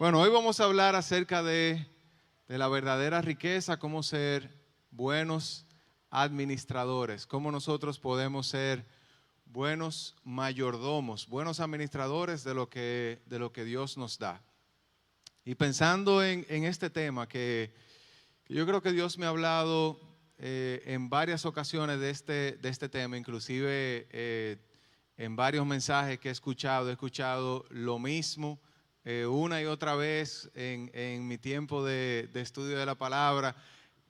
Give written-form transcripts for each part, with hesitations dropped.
Bueno, hoy vamos a hablar acerca de la verdadera riqueza, cómo ser buenos administradores, cómo nosotros podemos ser buenos mayordomos, buenos administradores de lo que Dios nos da. Y pensando en este tema, que yo creo que Dios me ha hablado en varias ocasiones de este tema, inclusive en varios mensajes que he escuchado lo mismo una y otra vez en mi tiempo de estudio de la palabra.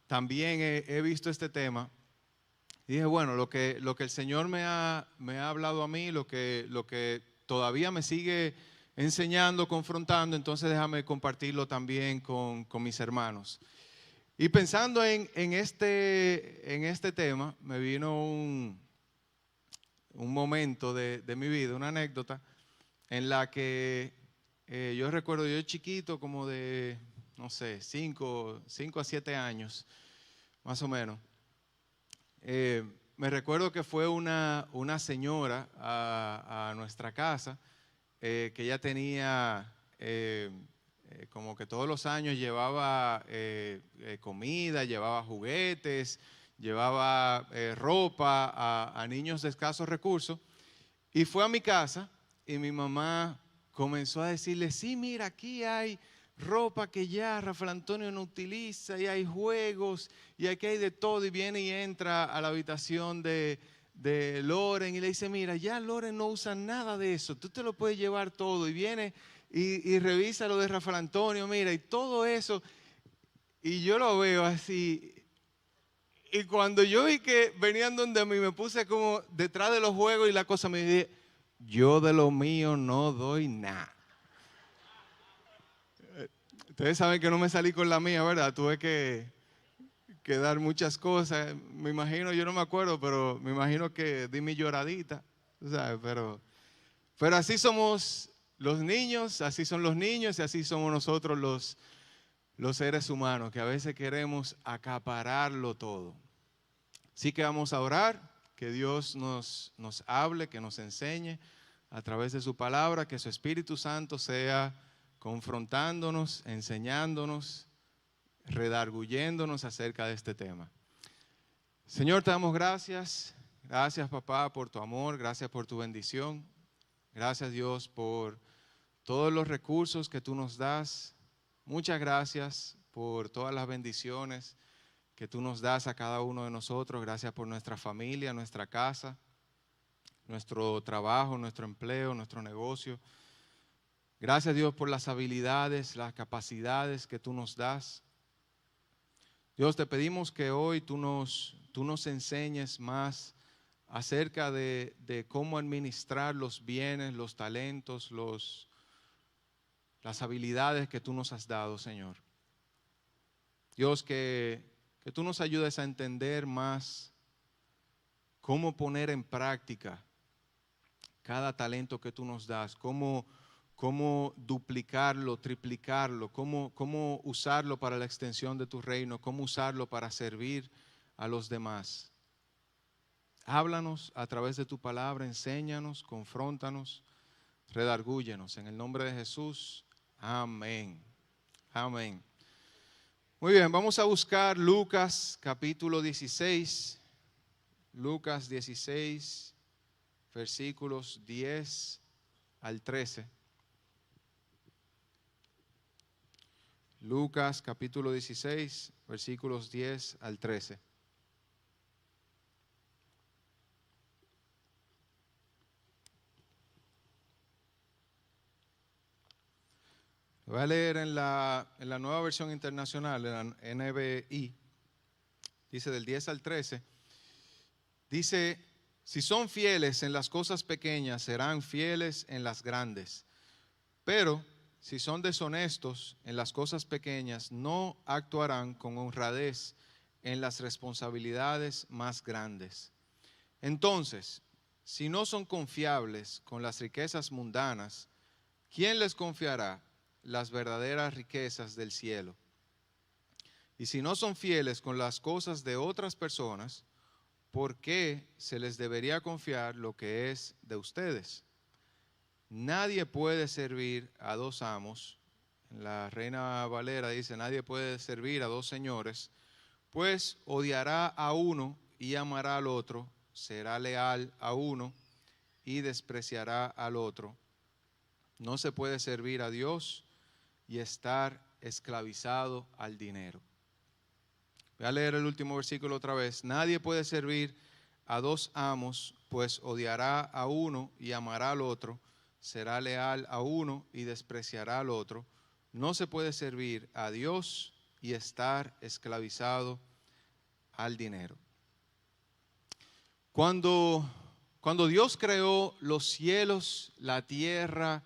También he visto este tema y dije, bueno, lo que el Señor me ha hablado a mí, lo que todavía me sigue enseñando, confrontando, entonces déjame compartirlo también con mis hermanos. Y pensando en este tema, me vino un momento de mi vida, una anécdota, en la que yo recuerdo, yo chiquito, como de, no sé, 5 a 7 años, más o menos. Me recuerdo que fue una señora a nuestra casa, que ella tenía, como que todos los años llevaba comida, llevaba juguetes, llevaba ropa a niños de escasos recursos. Y fue a mi casa y mi mamá comenzó a decirle, sí, mira, aquí hay ropa que ya Rafael Antonio no utiliza y hay juegos y aquí hay de todo. Y viene y entra a la habitación de Loren y le dice, mira, ya Loren no usa nada de eso, tú te lo puedes llevar todo. Y viene y revisa lo de Rafael Antonio, mira, y todo eso. Y yo lo veo así. Y cuando yo vi que venían donde mí, me puse como detrás de los juegos y la cosa, me dije, yo de lo mío no doy nada. Ustedes saben que no me salí con la mía, ¿verdad? Tuve que dar muchas cosas. Me imagino, yo no me acuerdo, pero me imagino que di mi lloradita, ¿sabes? Pero así somos los niños, así son los niños y así somos nosotros los seres humanos, que a veces queremos acapararlo todo. Así que vamos a orar, que Dios nos hable, que nos enseñe a través de su palabra, que su Espíritu Santo sea confrontándonos, enseñándonos, redarguyéndonos acerca de este tema. Señor, te damos gracias. Gracias, papá, por tu amor, gracias por tu bendición. Gracias, Dios, por todos los recursos que tú nos das. Muchas gracias por todas las bendiciones que tú nos das a cada uno de nosotros. Gracias por nuestra familia, nuestra casa, nuestro trabajo, nuestro empleo, nuestro negocio. Gracias, Dios, por las habilidades, las capacidades que tú nos das. Dios, te pedimos que hoy tú nos enseñes más acerca de cómo administrar los bienes, los talentos, las habilidades que tú nos has dado, Señor. Dios, que tú nos ayudes a entender más cómo poner en práctica cada talento que tú nos das, cómo duplicarlo, triplicarlo, cómo usarlo para la extensión de tu reino, cómo usarlo para servir a los demás. Háblanos a través de tu palabra, enséñanos, confróntanos, redargúyenos. En el nombre de Jesús, amén. Amén. Muy bien, vamos a buscar Lucas capítulo 16. Lucas 16, versículos 10 al 13. Lucas capítulo 16, versículos 10 al 13. Lo voy a leer en la nueva versión internacional, en la NBI. Dice del 10 al 13. Dice, si son fieles en las cosas pequeñas, serán fieles en las grandes. Pero si son deshonestos en las cosas pequeñas, no actuarán con honradez en las responsabilidades más grandes. Entonces, si no son confiables con las riquezas mundanas, ¿quién les confiará las verdaderas riquezas del cielo? Y si no son fieles con las cosas de otras personas, ¿por qué se les debería confiar lo que es de ustedes? Nadie puede servir a dos amos. En la Reina Valera dice, nadie puede servir a dos señores, pues odiará a uno y amará al otro, será leal a uno y despreciará al otro. No se puede servir a Dios y estar esclavizado al dinero. Voy a leer el último versículo otra vez. Nadie puede servir a dos amos, pues odiará a uno y amará al otro, será leal a uno y despreciará al otro. No se puede servir a Dios y estar esclavizado al dinero. Cuando Dios creó los cielos, la tierra,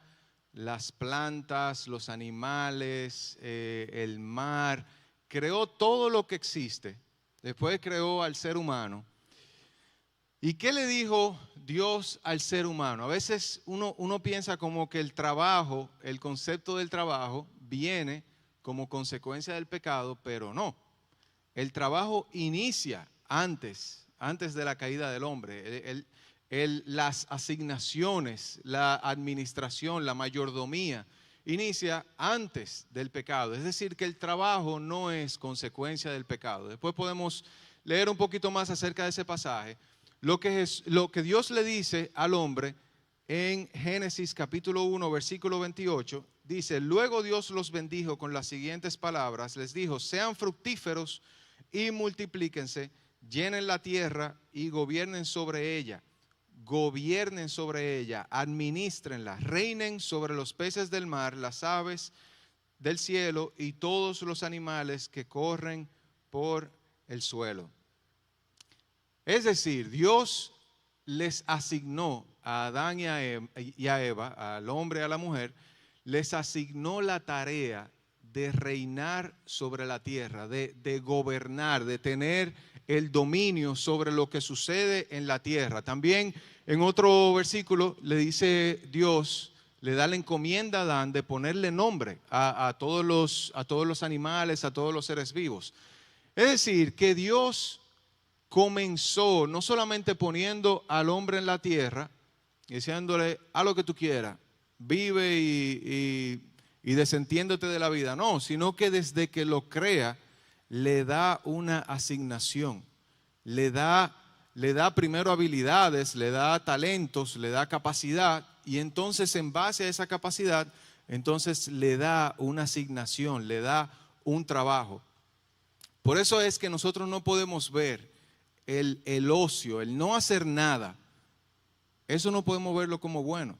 las plantas, los animales, el mar, creó todo lo que existe. Después creó al ser humano. ¿Y qué le dijo Dios al ser humano? A veces uno piensa como que el trabajo, el concepto del trabajo viene como consecuencia del pecado, pero no. El trabajo inicia antes de la caída del hombre. Las asignaciones, la administración, la mayordomía, inicia antes del pecado. Es decir, que el trabajo no es consecuencia del pecado. Después podemos leer un poquito más acerca de ese pasaje. Lo que Dios le dice al hombre en Génesis capítulo 1, versículo 28, dice, luego Dios los bendijo con las siguientes palabras, les dijo, sean fructíferos y multiplíquense, llenen la tierra y gobiernen sobre ella. Gobiernen sobre ella, administrenla, reinen sobre los peces del mar, las aves del cielo y todos los animales que corren por el suelo. Es decir, Dios les asignó a Adán y a Eva, al hombre y a la mujer, les asignó la tarea de reinar sobre la tierra, de gobernar, de tener el dominio sobre lo que sucede en la tierra. También en otro versículo le dice Dios, le da la encomienda a Adán de ponerle nombre a todos los animales, a todos los seres vivos. Es decir, que Dios comenzó no solamente poniendo al hombre en la tierra, diciéndole, haz lo que tú quieras, vive y desentiéndote de la vida, no, sino que desde que lo crea, le da una asignación, le da primero habilidades, le da talentos, le da capacidad, y entonces en base a esa capacidad, entonces le da una asignación, le da un trabajo. Por eso es que nosotros no podemos ver el ocio, el no hacer nada, eso no podemos verlo como bueno.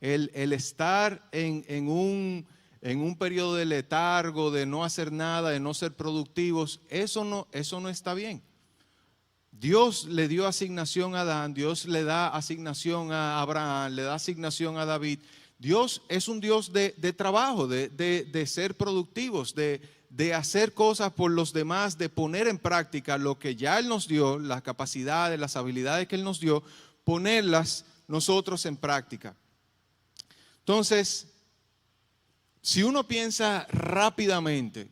El estar en un periodo de letargo, de no hacer nada, de no ser productivos, eso no está bien. Dios le dio asignación a Adán, Dios le da asignación a Abraham, le da asignación a David. Dios es un Dios de trabajo, de ser productivos, de hacer cosas por los demás, de poner en práctica lo que ya Él nos dio, las capacidades, las habilidades que Él nos dio, ponerlas nosotros en práctica. Entonces, si uno piensa rápidamente,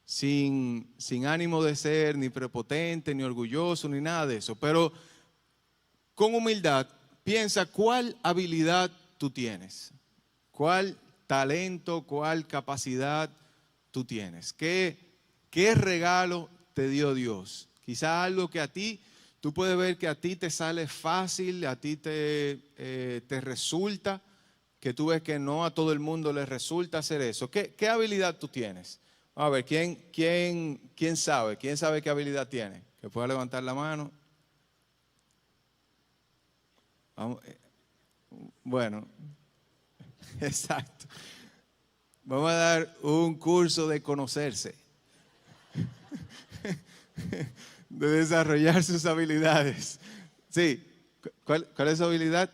sin ánimo de ser ni prepotente, ni orgulloso, ni nada de eso, pero con humildad, piensa cuál habilidad tú tienes, cuál talento, cuál capacidad tú tienes, qué regalo te dio Dios. Quizá algo que a ti, tú puedes ver que a ti te sale fácil, a ti te resulta, que tú ves que no a todo el mundo le resulta hacer eso. ¿Qué habilidad tú tienes? A ver, ¿quién sabe? ¿Quién sabe qué habilidad tiene? Que pueda levantar la mano. Vamos, bueno, exacto. Vamos a dar un curso de conocerse, de desarrollar sus habilidades. Sí, ¿cuál es su habilidad?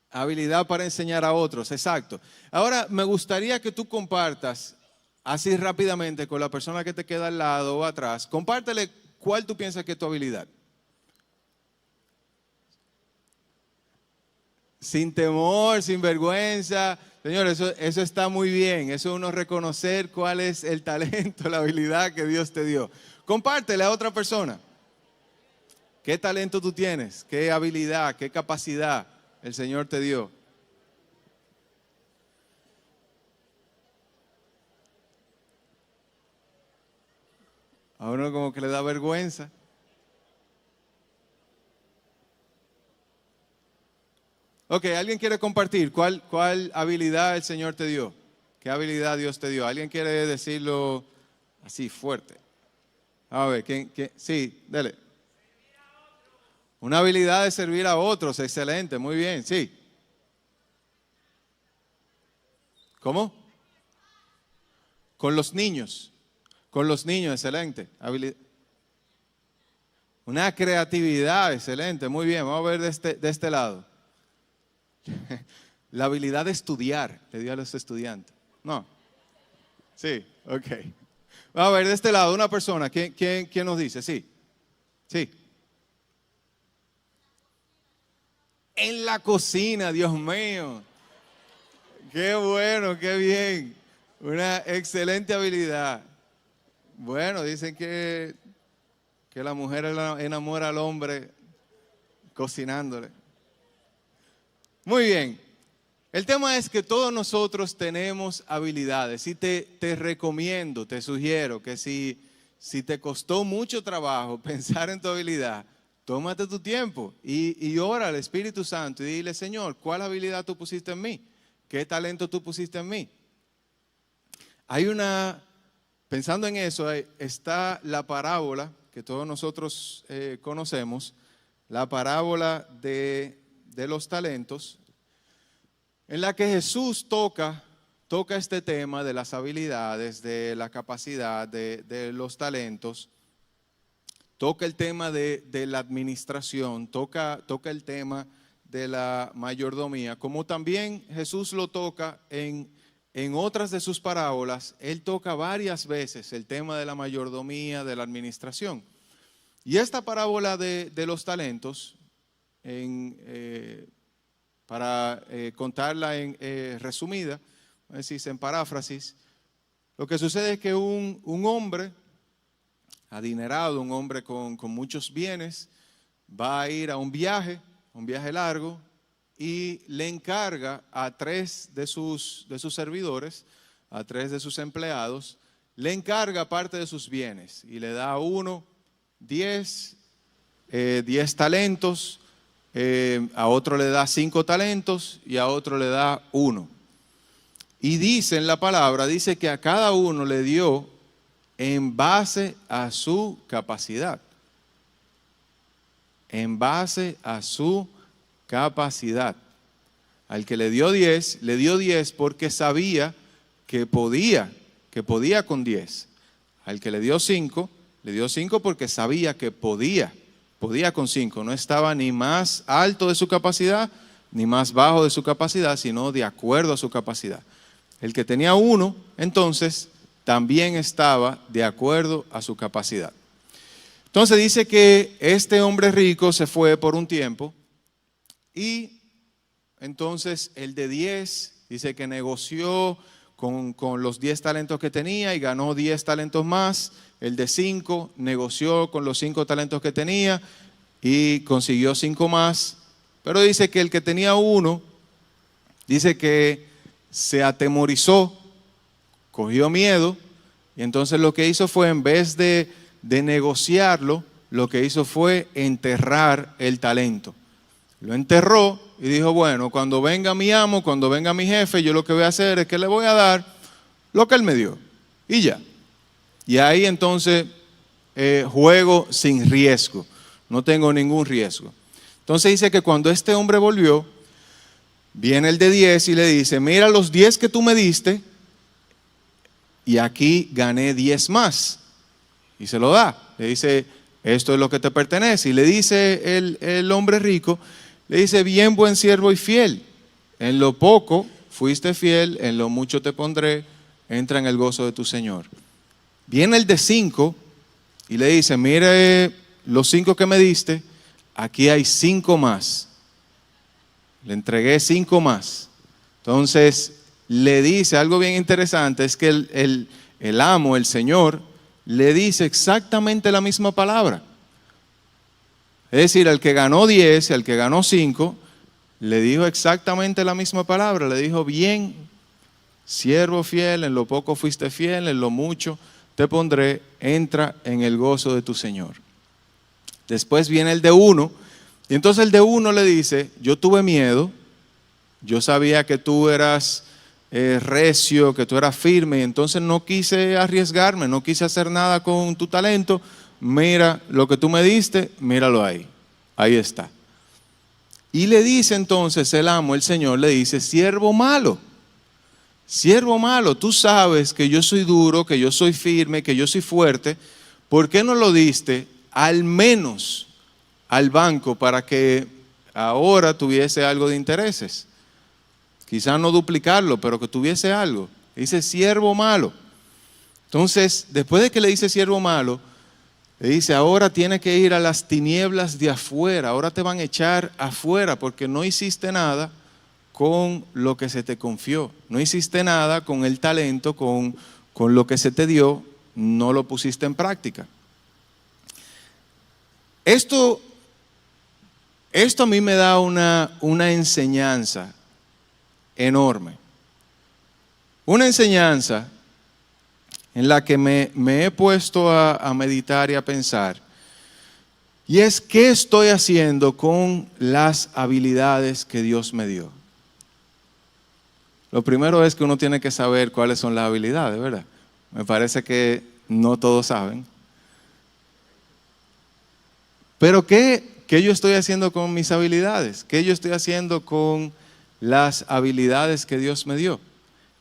Habilidad para enseñar a otros, exacto. Ahora, me gustaría que tú compartas, así rápidamente, con la persona que te queda al lado o atrás, compártele cuál tú piensas que es tu habilidad. Sin temor, sin vergüenza. Señor, eso está muy bien. Eso es uno reconocer cuál es el talento, la habilidad que Dios te dio. Compártele a otra persona. ¿Qué talento tú tienes? ¿Qué habilidad, qué capacidad el Señor te dio? A uno como que le da vergüenza. Ok, ¿alguien quiere compartir cuál habilidad el Señor te dio? ¿Qué habilidad Dios te dio? ¿Alguien quiere decirlo así fuerte? A ver, ¿quién? Sí, dale. Una habilidad de servir a otros, excelente, muy bien, sí. ¿Cómo? Con los niños, excelente. Una creatividad, excelente, muy bien. Vamos a ver de este lado. La habilidad de estudiar, le dio a los estudiantes. No. Sí, ok. Vamos a ver de este lado, una persona. ¿Quién nos dice? Sí. Sí. En la cocina, Dios mío. Qué bueno, qué bien. Una excelente habilidad. Bueno, dicen que la mujer enamora al hombre cocinándole. Muy bien. El tema es que todos nosotros tenemos habilidades y te recomiendo, te sugiero que si te costó mucho trabajo pensar en tu habilidad, tómate tu tiempo y ora al Espíritu Santo y dile, Señor, ¿cuál habilidad tú pusiste en mí? ¿Qué talento tú pusiste en mí? Pensando en eso, está la parábola que todos nosotros conocemos, la parábola de los talentos, en la que Jesús toca este tema de las habilidades, de la capacidad, de los talentos, toca el tema de la administración, toca el tema de la mayordomía, como también Jesús lo toca en otras de sus parábolas. Él toca varias veces el tema de la mayordomía, de la administración. Y esta parábola de los talentos, para contarla resumida, es decir, en paráfrasis, lo que sucede es que un hombre adinerado, un hombre con muchos bienes, va a ir a un viaje largo, y le encarga a 3 de sus servidores, a 3 de sus empleados, le encarga parte de sus bienes y le da a uno 10 talentos, a otro le da 5 talentos y a otro le da 1. Y dice en la palabra, dice que a cada uno le dio en base a su capacidad. En base a su capacidad. Al que le dio 10 porque sabía que podía con 10. Al que le dio 5 porque sabía que podía con 5. No estaba ni más alto de su capacidad, ni más bajo de su capacidad, sino de acuerdo a su capacidad. El que tenía 1, entonces, también estaba de acuerdo a su capacidad. Entonces dice que este hombre rico se fue por un tiempo y entonces el de 10 dice que negoció con los 10 talentos que tenía y ganó 10 talentos más. El de 5 negoció con los 5 talentos que tenía y consiguió 5 más. Pero dice que el que tenía 1, dice que se atemorizó, cogió miedo, y entonces lo que hizo fue, en vez de negociarlo, lo que hizo fue enterrar el talento. Lo enterró y dijo, bueno, cuando venga mi amo, cuando venga mi jefe, yo lo que voy a hacer es que le voy a dar lo que él me dio. Y ya. Y ahí entonces juego sin riesgo. No tengo ningún riesgo. Entonces dice que cuando este hombre volvió, viene el de 10 y le dice, mira los 10 que tú me diste y aquí gané 10 más. Y se lo da. Le dice, esto es lo que te pertenece. Y le dice el hombre rico, le dice, bien buen siervo y fiel. En lo poco fuiste fiel, en lo mucho te pondré, entra en el gozo de tu Señor. Viene el de 5 y le dice, mire los 5 que me diste, aquí hay 5 más. Le entregué 5 más. Entonces le dice algo bien interesante, es que el amo, el Señor, le dice exactamente la misma palabra. Es decir, al que ganó 10 y al que ganó 5, le dijo exactamente la misma palabra. Le dijo, bien, siervo fiel, en lo poco fuiste fiel, en lo mucho te pondré, entra en el gozo de tu Señor. Después viene el de 1, y entonces el de 1 le dice, yo tuve miedo, yo sabía que tú eras recio, que tú eras firme, y entonces no quise arriesgarme, no quise hacer nada con tu talento. Mira lo que tú me diste, míralo ahí está. Y le dice entonces el amo, el Señor, le dice, siervo malo, tú sabes que yo soy duro, que yo soy firme, que yo soy fuerte, ¿por qué no lo diste al menos al banco para que ahora tuviese algo de intereses? Quizás no duplicarlo, pero que tuviese algo. Dice siervo malo. Entonces, después de que le dice siervo malo, le dice, ahora tienes que ir a las tinieblas de afuera, ahora te van a echar afuera porque no hiciste nada con lo que se te confió, no hiciste nada con el talento, con lo que se te dio, no lo pusiste en práctica. Esto a mí me da una enseñanza enorme, una enseñanza en la que me he puesto a meditar y a pensar, y es qué estoy haciendo con las habilidades que Dios me dio. Lo primero es que uno tiene que saber cuáles son las habilidades, ¿verdad? Me parece que no todos saben. Pero ¿qué yo estoy haciendo con mis habilidades? ¿Qué yo estoy haciendo con las habilidades que Dios me dio?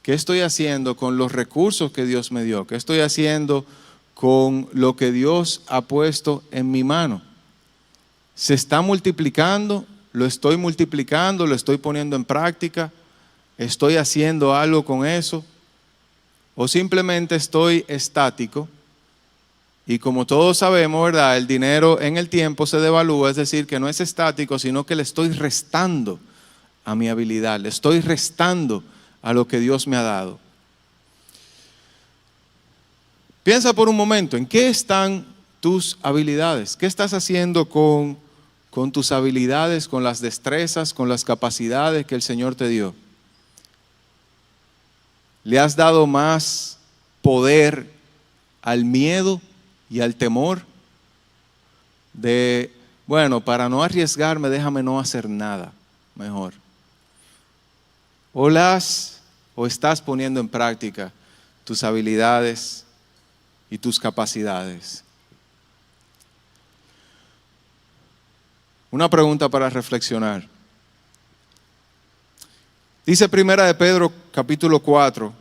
¿Qué estoy haciendo con los recursos que Dios me dio? ¿Qué estoy haciendo con lo que Dios ha puesto en mi mano? ¿Se está multiplicando? ¿Lo estoy multiplicando? ¿Lo estoy poniendo en práctica? ¿Estoy haciendo algo con eso? ¿O simplemente estoy estático? Y como todos sabemos, ¿verdad? El dinero en el tiempo se devalúa, es decir, que no es estático, sino que le estoy restando a mi habilidad, le estoy restando a lo que Dios me ha dado. Piensa por un momento, ¿en qué están tus habilidades? ¿Qué estás haciendo con tus habilidades, con las destrezas, con las capacidades que el Señor te dio? ¿Le has dado más poder al miedo y al temor? De, bueno, para no arriesgarme, déjame no hacer nada, mejor. ¿O estás poniendo en práctica tus habilidades y tus capacidades? Una pregunta para reflexionar. Dice Primera de Pedro, capítulo 4,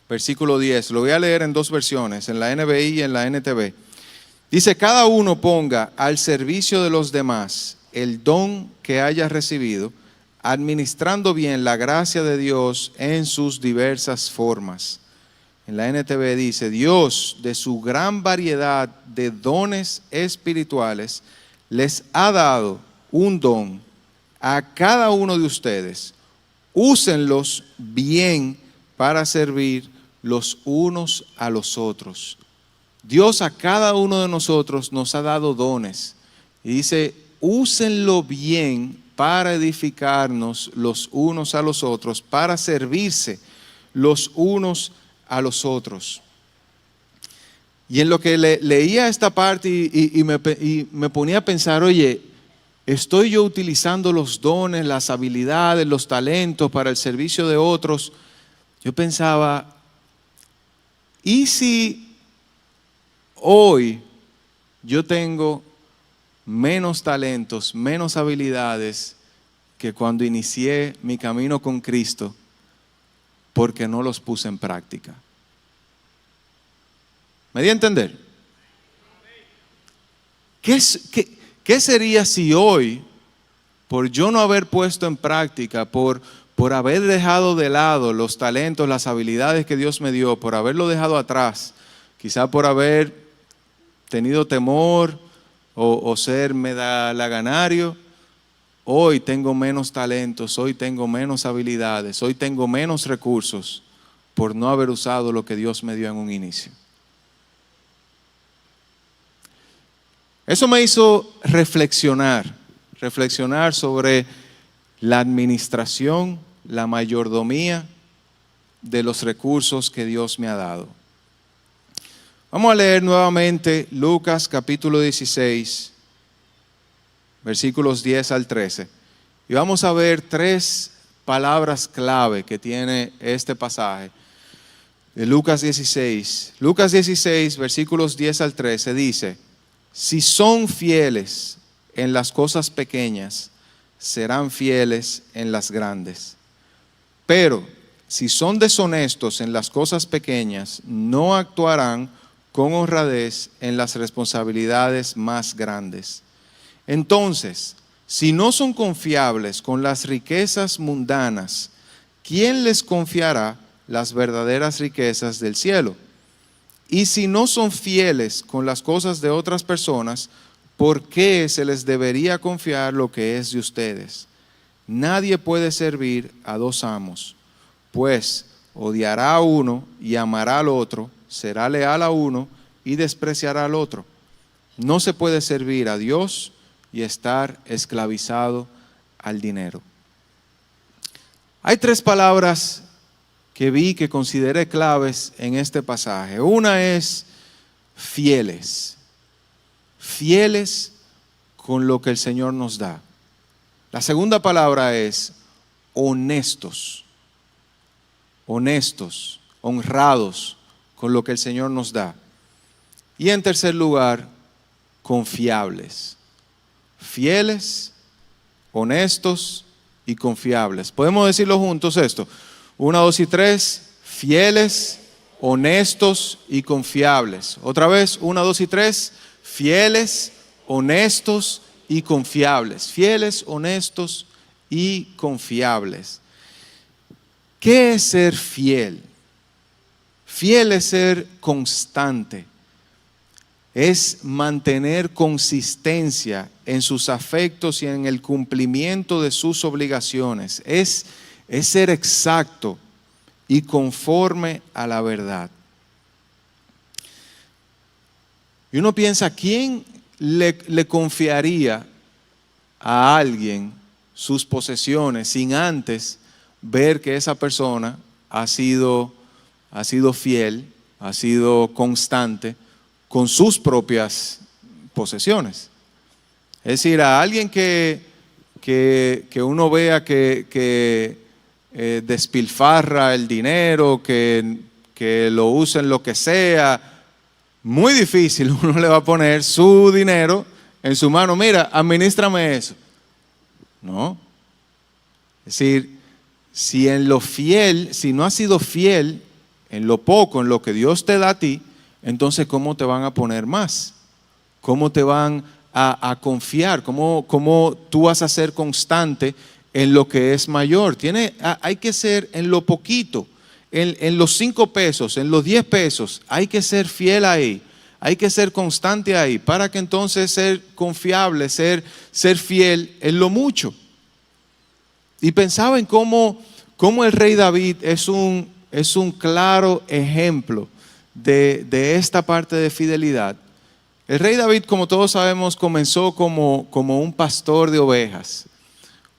versículo 10. Lo voy a leer en dos versiones, en la NBI y en la NTV. Dice, cada uno ponga al servicio de los demás el don que haya recibido, administrando bien la gracia de Dios en sus diversas formas. En la NTV dice, Dios, de su gran variedad de dones espirituales, les ha dado un don a cada uno de ustedes. Úsenlos bien para servir los unos a los otros. Dios a cada uno de nosotros nos ha dado dones. Y dice, úsenlo bien para edificarnos los unos a los otros, para servirse los unos a los otros. Y en lo que leía esta parte y me ponía a pensar, oye, ¿estoy yo utilizando los dones, las habilidades, los talentos para el servicio de otros? Yo pensaba, ¿y si hoy yo tengo menos talentos, menos habilidades que cuando inicié mi camino con Cristo porque no los puse en práctica? ¿Me di a entender? ¿Qué sería si hoy, por yo no haber puesto en práctica, por haber dejado de lado los talentos, las habilidades que Dios me dio, por haberlo dejado atrás, quizá por haber tenido temor o ser medalaganario, hoy tengo menos talentos, hoy tengo menos habilidades, hoy tengo menos recursos por no haber usado lo que Dios me dio en un inicio? Eso me hizo reflexionar sobre la administración, la mayordomía de los recursos que Dios me ha dado. Vamos a leer nuevamente Lucas capítulo 16, versículos 10 al 13. Y vamos a ver 3 palabras clave que tiene este pasaje de Lucas 16. Lucas 16, versículos 10 al 13 dice: si son fieles en las cosas pequeñas, serán fieles en las grandes. Pero si son deshonestos en las cosas pequeñas, no actuarán con honradez en las responsabilidades más grandes. Entonces, si no son confiables con las riquezas mundanas, ¿quién les confiará las verdaderas riquezas del cielo? Y si no son fieles con las cosas de otras personas, ¿por qué se les debería confiar lo que es de ustedes? Nadie puede servir a 2 amos, pues odiará a uno y amará al otro, será leal a uno y despreciará al otro. No se puede servir a Dios y estar esclavizado al dinero. Hay 3 palabras que vi que consideré claves en este pasaje. Una es fieles. Fieles con lo que el Señor nos da. La segunda palabra es honestos. Honestos, honrados con lo que el Señor nos da. Y en tercer lugar, confiables. Fieles, honestos y confiables. ¿Podemos decirlo juntos esto? 1, 2 y 3. Fieles, honestos y confiables. Otra vez, 1, 2 y 3. Fieles, honestos y confiables. Fieles, honestos y confiables. ¿Qué es ser fiel? Fiel es ser constante. Es mantener consistencia en sus afectos y en el cumplimiento de sus obligaciones. Es ser exacto y conforme a la verdad. Y uno piensa, ¿quién le confiaría a alguien sus posesiones sin antes ver que esa persona ha sido fiel, ha sido constante con sus propias posesiones? Es decir, a alguien que uno vea que despilfarra el dinero, que lo usa en lo que sea, muy difícil uno le va a poner su dinero en su mano. Mira, administrame eso. No. Es decir, si en lo fiel, si no has sido fiel en lo poco, en lo que Dios te da a ti, entonces ¿cómo te van a poner más? ¿Cómo te van a confiar? ¿Cómo tú vas a ser constante en lo que es mayor? Hay que ser en lo poquito, en los 5 pesos, en los 10 pesos, hay que ser fiel ahí, hay que ser constante ahí, para que entonces ser confiable, ser fiel en lo mucho. Y pensaba en cómo el rey David es un claro ejemplo de esta parte de fidelidad. El rey David, como todos sabemos, comenzó como un pastor de ovejas.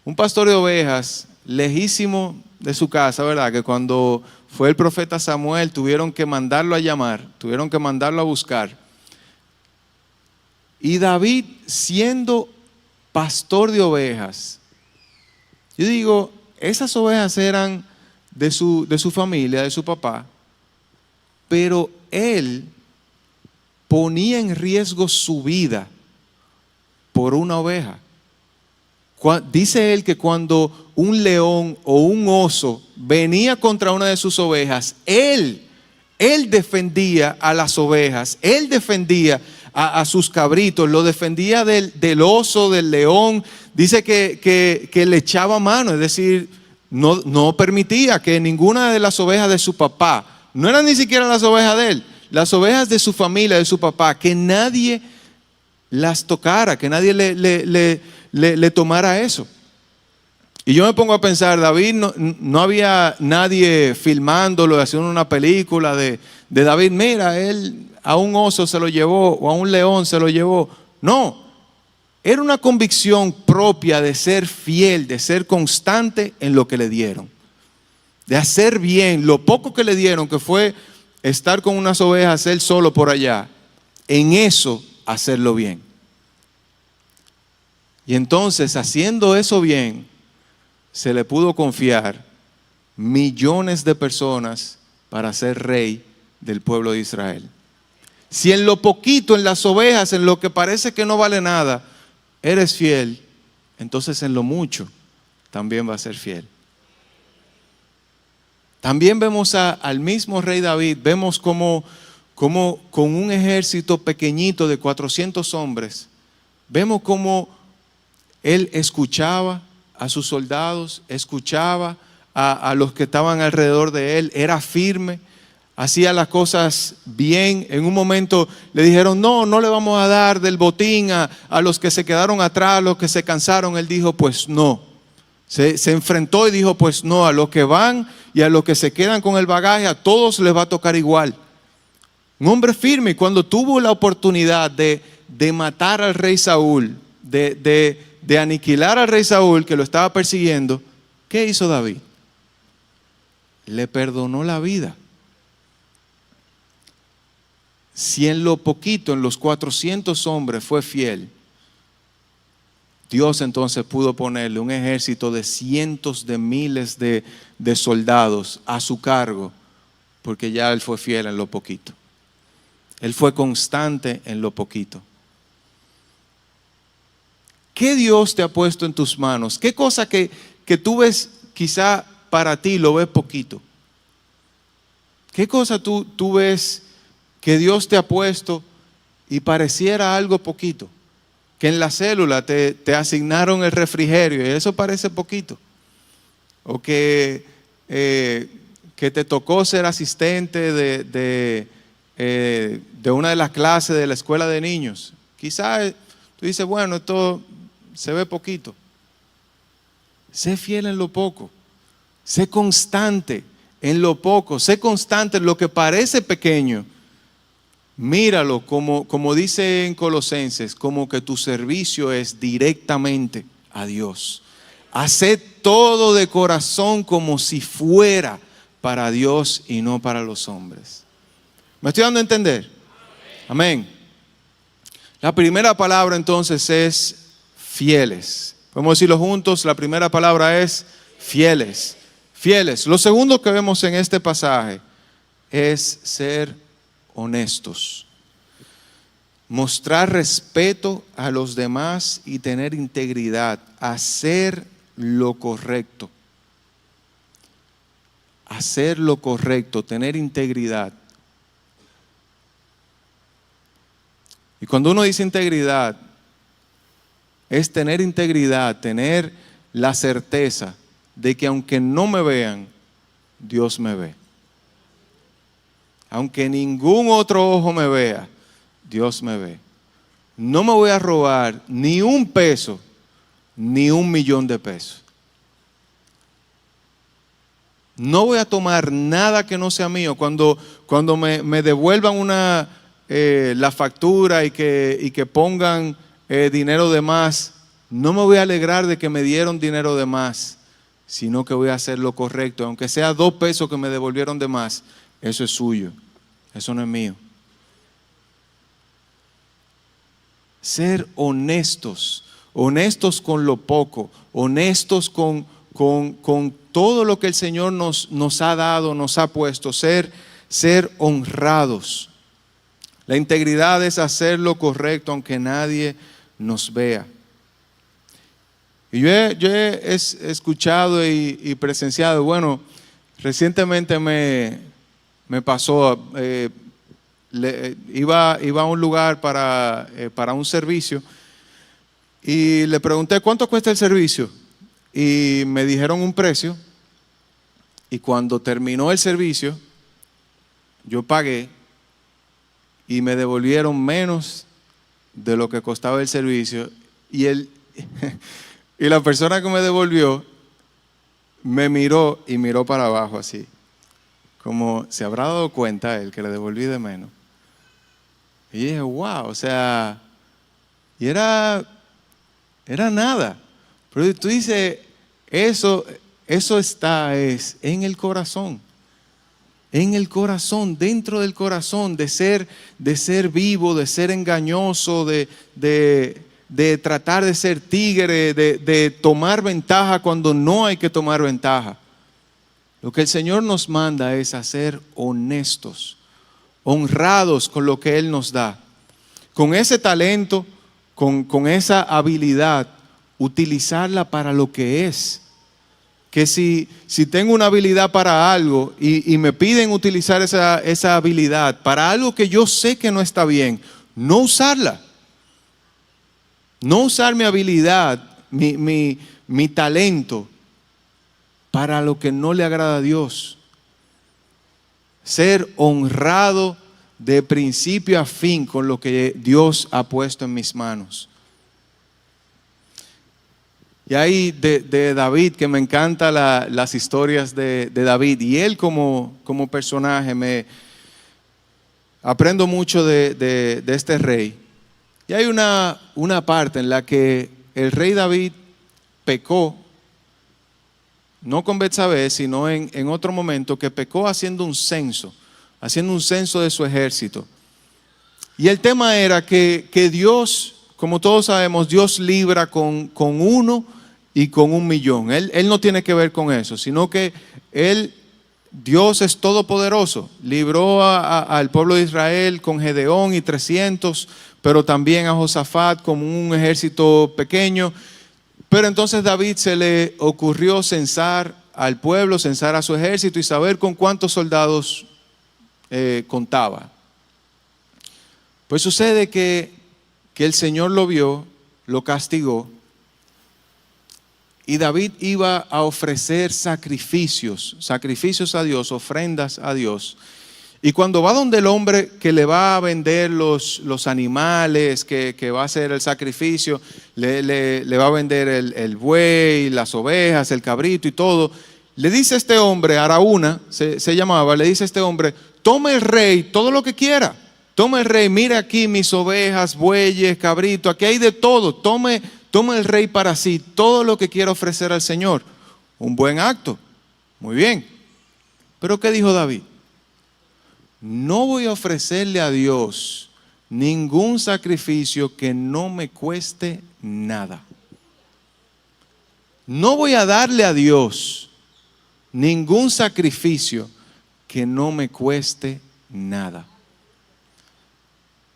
Un pastor de ovejas lejísimo de su casa, ¿verdad? Que cuando fue el profeta Samuel tuvieron que mandarlo a llamar, tuvieron que mandarlo a buscar. Y David, siendo pastor de ovejas, yo digo, esas ovejas eran de su familia, de su papá, pero él ponía en riesgo su vida por una oveja. Dice él que cuando un león o un oso venía contra una de sus ovejas, él defendía a las ovejas, él defendía a sus cabritos, lo defendía del oso, del león. Dice que le echaba mano, es decir, no permitía que ninguna de las ovejas de su papá, no eran ni siquiera las ovejas de él, las ovejas de su familia, de su papá, que nadie las tocara, que nadie le tomara eso. Y yo me pongo a pensar, David, no había nadie filmándolo, haciendo una película de David, mira, él a un oso se lo llevó o a un león se lo llevó. No, era una convicción propia de ser fiel, de ser constante en lo que le dieron, de hacer bien lo poco que le dieron, que fue estar con unas ovejas él solo por allá, en eso hacerlo bien. Y entonces, haciendo eso bien, se le pudo confiar millones de personas para ser rey del pueblo de Israel. Si en lo poquito, en las ovejas, en lo que parece que no vale nada, eres fiel, entonces en lo mucho también va a ser fiel. También vemos al mismo rey David, vemos como con un ejército pequeñito de 400 hombres, vemos cómo él escuchaba a sus soldados, escuchaba a los que estaban alrededor de él, era firme, hacía las cosas bien. En un momento le dijeron, no le vamos a dar del botín a los que se quedaron atrás, a los que se cansaron. Él dijo, pues no. Se enfrentó y dijo, pues no, a los que van y a los que se quedan con el bagaje, a todos les va a tocar igual. Un hombre firme. Y cuando tuvo la oportunidad de matar al rey Saúl, de aniquilar al rey Saúl que lo estaba persiguiendo, ¿qué hizo David? Le perdonó la vida. Si en lo poquito, en los 400 hombres fue fiel, Dios entonces pudo ponerle un ejército de cientos de miles de soldados a su cargo, porque ya él fue fiel en lo poquito. Él fue constante en lo poquito. ¿Qué Dios te ha puesto en tus manos? ¿Qué cosa que tú ves quizá para ti lo ves poquito? ¿Qué cosa tú ves que Dios te ha puesto y pareciera algo poquito? Que en la célula te asignaron el refrigerio y eso parece poquito. O que te tocó ser asistente de una de las clases de la escuela de niños. Quizás tú dices, bueno, esto se ve poquito. Sé fiel en lo poco. Sé constante en lo poco. Sé constante en lo que parece pequeño. Míralo como dice en Colosenses, como que tu servicio es directamente a Dios. Haced todo de corazón como si fuera para Dios y no para los hombres. ¿Me estoy dando a entender? Amén. La primera palabra entonces es fieles. Podemos decirlo juntos, la primera palabra es fieles. Fieles. Lo segundo que vemos en este pasaje es ser honestos. Mostrar respeto a los demás y tener integridad. Hacer lo correcto. Hacer lo correcto, tener integridad. Y cuando uno dice integridad, es tener integridad, tener la certeza de que aunque no me vean, Dios me ve. Aunque ningún otro ojo me vea, Dios me ve. No me voy a robar ni un peso, ni $1,000,000 de pesos. No voy a tomar nada que no sea mío. Cuando me devuelvan la factura y que pongan dinero de más, no me voy a alegrar de que me dieron dinero de más, sino que voy a hacer lo correcto. Aunque sea 2 pesos que me devolvieron de más, eso es suyo, eso no es mío. Ser honestos, honestos con lo poco, honestos con todo lo que el Señor nos ha dado, nos ha puesto, ser honrados. La integridad es hacer lo correcto aunque nadie nos vea. Y yo he escuchado y presenciado, bueno, recientemente me pasó, iba a un lugar para un servicio y le pregunté, ¿cuánto cuesta el servicio? Y me dijeron un precio y cuando terminó el servicio, yo pagué y me devolvieron menos de lo que costaba el servicio y la persona que me devolvió me miró y miró para abajo así, como se habrá dado cuenta él que le devolví de menos. Y dije, wow, o sea, y era nada. Pero tú dices, eso es en el corazón. En el corazón, dentro del corazón, de ser vivo, de ser engañoso, de tratar de ser tigre, de tomar ventaja cuando no hay que tomar ventaja. Lo que el Señor nos manda es a ser honestos, honrados con lo que Él nos da. Con ese talento, con esa habilidad, utilizarla para lo que es. Que si tengo una habilidad para algo y me piden utilizar esa habilidad para algo que yo sé que no está bien, no usarla. No usar mi habilidad, mi talento para lo que no le agrada a Dios. Ser honrado de principio a fin con lo que Dios ha puesto en mis manos. Y ahí de David, que me encantan las historias de David, y él como personaje, aprendo mucho de este rey. Y hay una parte en la que el rey David pecó, no con Betsabé, sino en otro momento, que pecó haciendo un censo de su ejército. Y el tema era que Dios, como todos sabemos, Dios libra con 1 y con 1,000,000. Él no tiene que ver con eso, sino que Dios es todopoderoso. Libró al pueblo de Israel con Gedeón y 300, pero también a Josafat con un ejército pequeño. Pero entonces David se le ocurrió censar al pueblo, censar a su ejército y saber con cuántos soldados contaba. Pues sucede que el Señor lo vio, lo castigó, y David iba a ofrecer sacrificios a Dios, ofrendas a Dios. Y cuando va donde el hombre que le va a vender los animales, que va a hacer el sacrificio, le va a vender el buey, las ovejas, el cabrito y todo, le dice a este hombre, Araúna se llamaba, le dice a este hombre: tome el rey todo lo que quiera. Tome el rey, mire aquí mis ovejas, bueyes, cabrito, aquí hay de todo. Tome el rey para sí todo lo que quiera ofrecer al Señor. Un buen acto, muy bien. Pero ¿qué dijo David? No voy a ofrecerle a Dios ningún sacrificio que no me cueste nada. No voy a darle a Dios ningún sacrificio que no me cueste nada.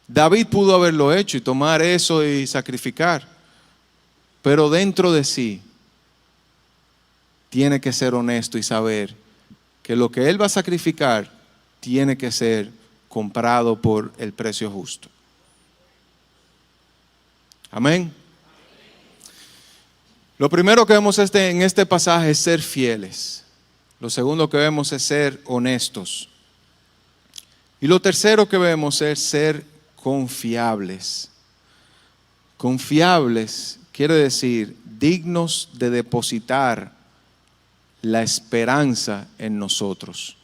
David pudo haberlo hecho y tomar eso y sacrificar, pero dentro de sí tiene que ser honesto y saber que lo que él va a sacrificar tiene que ser comprado por el precio justo. Amén. Lo primero que vemos en este pasaje es ser fieles. Lo segundo que vemos es ser honestos. Y lo tercero que vemos es ser confiables. Confiables quiere decir dignos de depositar la esperanza en nosotros.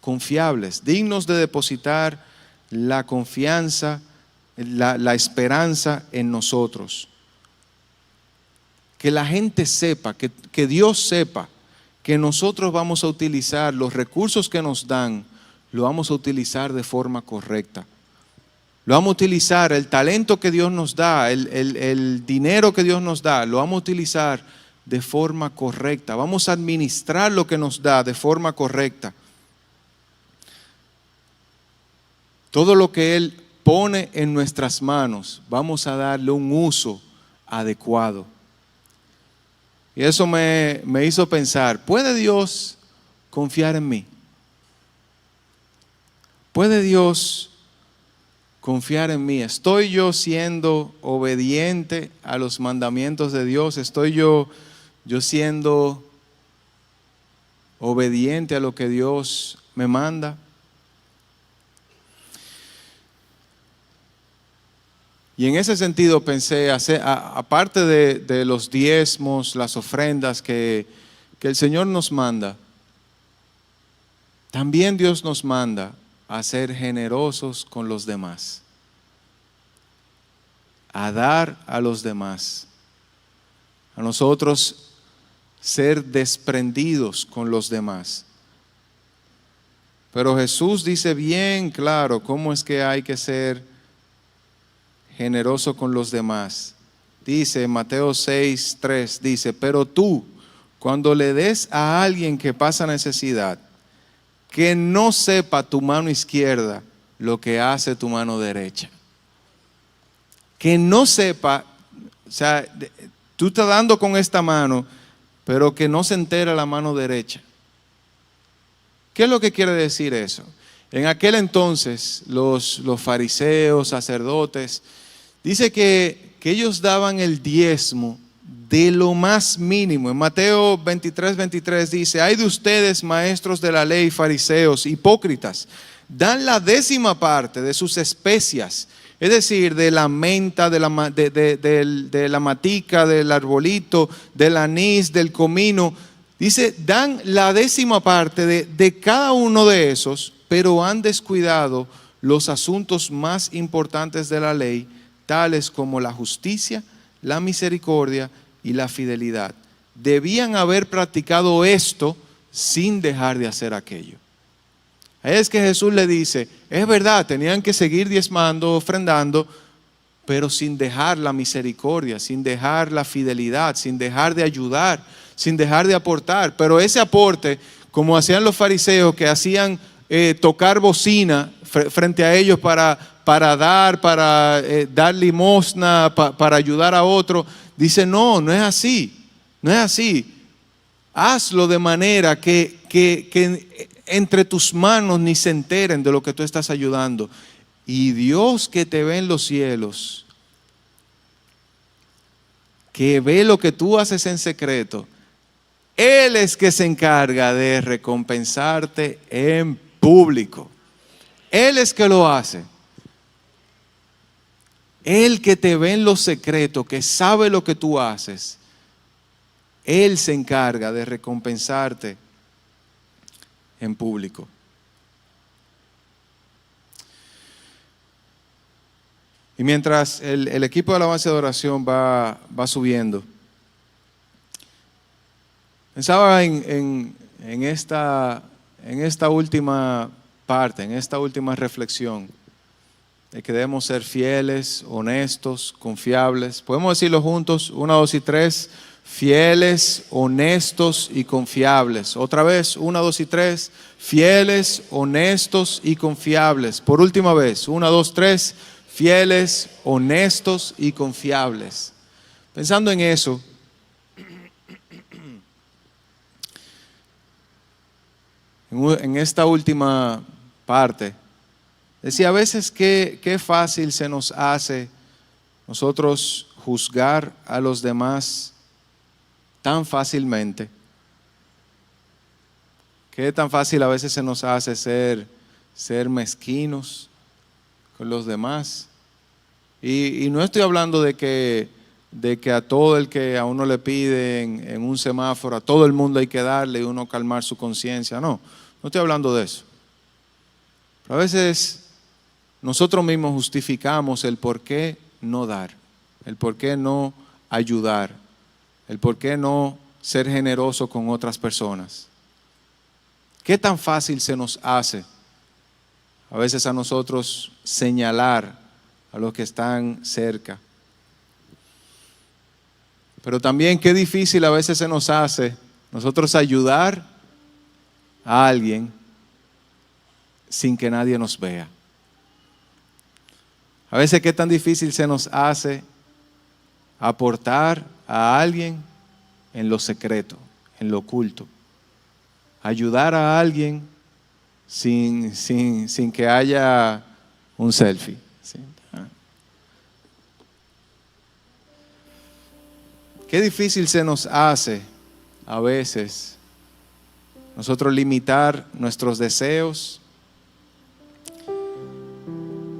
Confiables, dignos de depositar la confianza, la esperanza en nosotros. Que la gente sepa, que Dios sepa que nosotros vamos a utilizar los recursos que nos dan, lo vamos a utilizar de forma correcta. Lo vamos a utilizar, el talento que Dios nos da, el dinero que Dios nos da, lo vamos a utilizar de forma correcta. Vamos a administrar lo que nos da de forma correcta. Todo lo que Él pone en nuestras manos, vamos a darle un uso adecuado. Y eso me hizo pensar, ¿puede Dios confiar en mí? ¿Puede Dios confiar en mí? ¿Estoy yo siendo obediente a los mandamientos de Dios? ¿Estoy yo siendo obediente a lo que Dios me manda? Y en ese sentido pensé, aparte de los diezmos, las ofrendas que el Señor nos manda, también Dios nos manda a ser generosos con los demás, a dar a los demás, a nosotros ser desprendidos con los demás. Pero Jesús dice bien claro cómo es que hay que ser generoso con los demás. Dice en Mateo 6:3, dice, pero tú, cuando le des a alguien que pasa necesidad, que no sepa tu mano izquierda lo que hace tu mano derecha. Que no sepa, o sea, tú estás dando con esta mano, pero que no se entera la mano derecha. ¿Qué es lo que quiere decir eso? En aquel entonces, los fariseos, sacerdotes, dice que ellos daban el diezmo de lo más mínimo. En Mateo 23:23 dice, hay de ustedes, maestros de la ley, fariseos, hipócritas, dan la 10ª parte de sus especias, es decir, de la menta, de la matica, del arbolito, del anís, del comino. Dice, dan la 10ª parte de cada uno de esos, pero han descuidado los asuntos más importantes de la ley, tales como la justicia, la misericordia y la fidelidad. Debían haber practicado esto sin dejar de hacer aquello. Es que Jesús le dice, es verdad, tenían que seguir diezmando, ofrendando, pero sin dejar la misericordia, sin dejar la fidelidad, sin dejar de ayudar, sin dejar de aportar. Pero ese aporte, como hacían los fariseos, que hacían tocar bocina frente a ellos para dar limosna, para ayudar a otro, dice, no es así, no es así. Hazlo de manera que entre tus manos ni se enteren de lo que tú estás ayudando. Y Dios que te ve en los cielos, que ve lo que tú haces en secreto, Él es que se encarga de recompensarte en público. Él es que lo hace. Él que te ve en lo secreto, que sabe lo que tú haces, Él se encarga de recompensarte en público. Y mientras el equipo de alabanza y adoración va subiendo, pensaba en esta última parte, en esta última reflexión, de que debemos ser fieles, honestos, confiables. Podemos decirlo juntos, 1, 2 y 3, fieles, honestos y confiables. Otra vez, 1, 2 y 3, fieles, honestos y confiables. Por última vez, 1, 2, 3, fieles, honestos y confiables. Pensando en eso, en esta última parte, decía, a veces qué fácil se nos hace nosotros juzgar a los demás tan fácilmente. Qué tan fácil a veces se nos hace ser mezquinos con los demás. Y no estoy hablando de que a todo el que a uno le pide en un semáforo, a todo el mundo hay que darle y uno calmar su conciencia. No estoy hablando de eso. Pero a veces nosotros mismos justificamos el por qué no dar, el por qué no ayudar, el por qué no ser generoso con otras personas. ¿Qué tan fácil se nos hace a veces a nosotros señalar a los que están cerca? Pero también qué difícil a veces se nos hace nosotros ayudar a alguien sin que nadie nos vea. A veces qué tan difícil se nos hace aportar a alguien en lo secreto, en lo oculto. Ayudar a alguien sin que haya un selfie. ¿Sí? Qué difícil se nos hace a veces nosotros limitar nuestros deseos,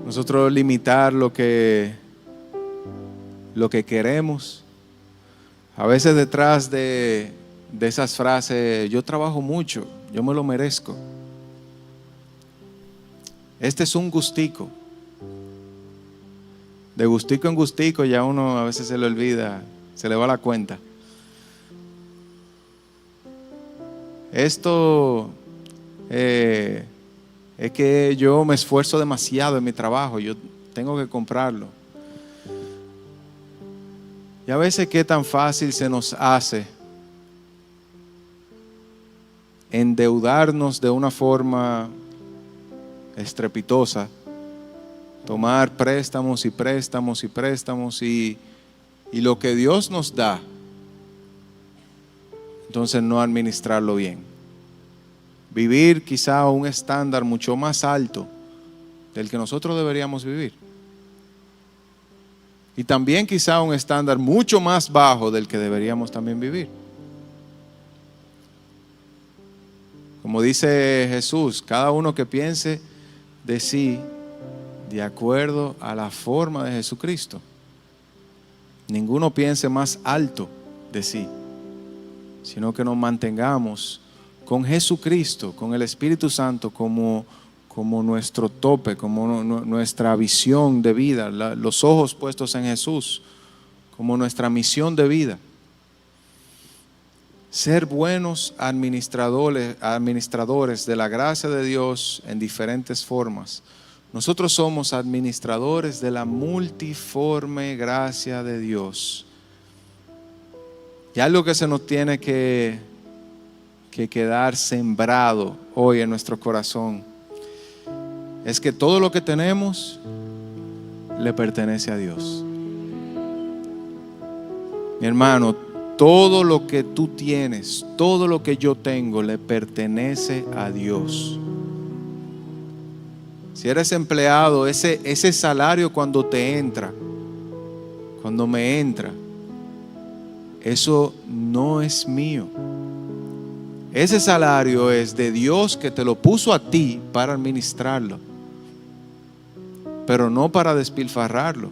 nosotros limitar lo que queremos. A veces detrás de esas frases, yo trabajo mucho, yo me lo merezco. Este es un gustico. De gustico en gustico ya uno a veces se le olvida, se le va la cuenta. Esto Es que yo me esfuerzo demasiado en mi trabajo, yo tengo que comprarlo. Y a veces qué tan fácil se nos hace endeudarnos de una forma estrepitosa, tomar préstamos y préstamos y préstamos y lo que Dios nos da, entonces no administrarlo bien. Vivir quizá a un estándar mucho más alto del que nosotros deberíamos vivir. Y también quizá un estándar mucho más bajo del que deberíamos también vivir. Como dice Jesús, cada uno que piense de sí de acuerdo a la forma de Jesucristo. Ninguno piense más alto de sí, sino que nos mantengamos con Jesucristo, con el Espíritu Santo como nuestro tope, como nuestra visión de vida, los ojos puestos en Jesús, como nuestra misión de vida. Ser buenos administradores de la gracia de Dios en diferentes formas. Nosotros somos administradores de la multiforme gracia de Dios. Y algo que se nos tiene que quedar sembrado hoy en nuestro corazón es que todo lo que tenemos le pertenece a Dios. Mi hermano, todo lo que tú tienes, todo lo que yo tengo le pertenece a Dios. Si eres empleado, ese salario cuando te entra, cuando me entra, eso no es mío. Ese salario es de Dios que te lo puso a ti para administrarlo, pero no para despilfarrarlo.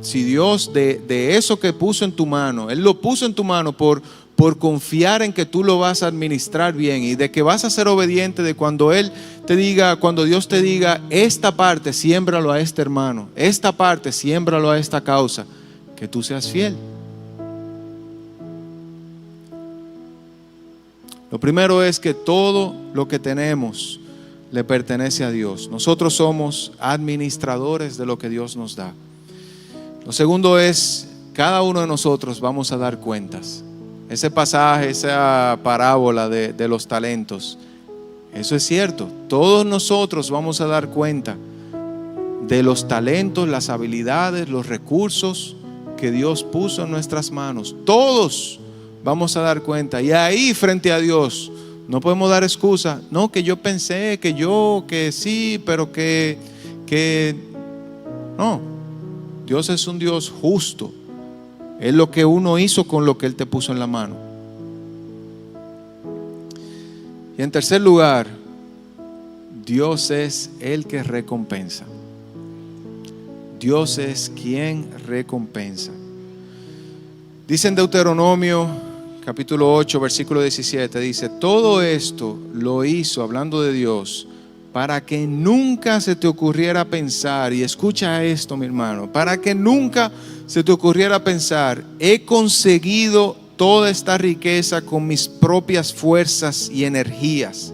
Si Dios de eso que puso en tu mano, Él lo puso en tu mano por confiar en que tú lo vas a administrar bien y de que vas a ser obediente, de cuando Él te diga, cuando Dios te diga, esta parte siémbralo a este hermano, esta parte siémbralo a esta causa, que tú seas fiel. Lo primero es que todo lo que tenemos le pertenece a Dios. Nosotros somos administradores de lo que Dios nos da. Lo segundo es, cada uno de nosotros vamos a dar cuentas. Ese pasaje, esa parábola de los talentos, eso es cierto. Todos nosotros vamos a dar cuenta de los talentos, las habilidades, los recursos que Dios puso en nuestras manos. Todos vamos a dar cuenta. Y ahí frente a Dios no podemos dar excusa. No, que yo pensé, que sí, pero que no. Dios es un Dios justo. Es lo que uno hizo con lo que Él te puso en la mano. Y en tercer lugar, Dios es el que recompensa. Dios es quien recompensa. Dice en Deuteronomio capítulo 8 versículo 17, dice: todo esto lo hizo, hablando de Dios, para que nunca se te ocurriera pensar, y escucha esto, mi hermano, para que nunca se te ocurriera pensar, he conseguido toda esta riqueza con mis propias fuerzas y energías.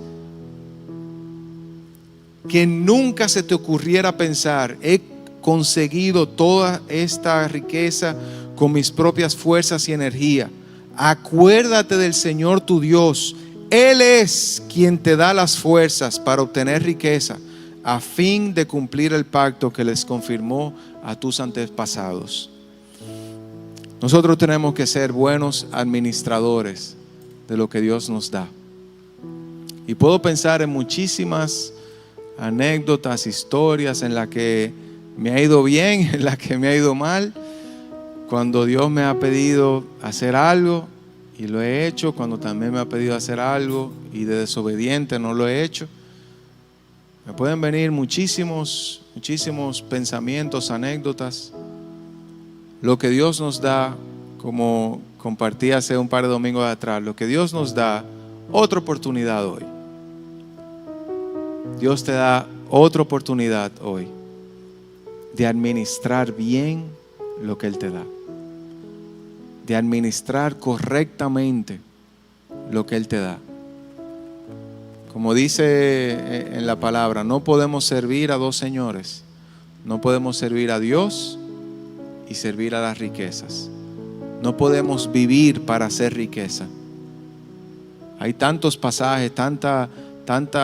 Que nunca se te ocurriera pensar, he conseguido toda esta riqueza con mis propias fuerzas y energía. Acuérdate del Señor tu Dios. Él es quien te da las fuerzas para obtener riqueza, a fin de cumplir el pacto que les confirmó a tus antepasados. Nosotros tenemos que ser buenos administradores de lo que Dios nos da. Y puedo pensar en muchísimas anécdotas, historias en las que me ha ido bien, en las que me ha ido mal, cuando Dios me ha pedido hacer algo y lo he hecho, cuando también me ha pedido hacer algo y de desobediente no lo he hecho. Me pueden venir muchísimos pensamientos, anécdotas. Lo que Dios nos da, como compartí hace un par de domingos atrás, lo que Dios nos da, otra oportunidad hoy. Dios te da otra oportunidad hoy de administrar bien lo que Él te da, de administrar correctamente lo que Él te da. Como dice en la palabra, no podemos servir a dos señores. No podemos servir a Dios y servir a las riquezas. No podemos vivir para hacer riqueza. Hay tantos pasajes, tanta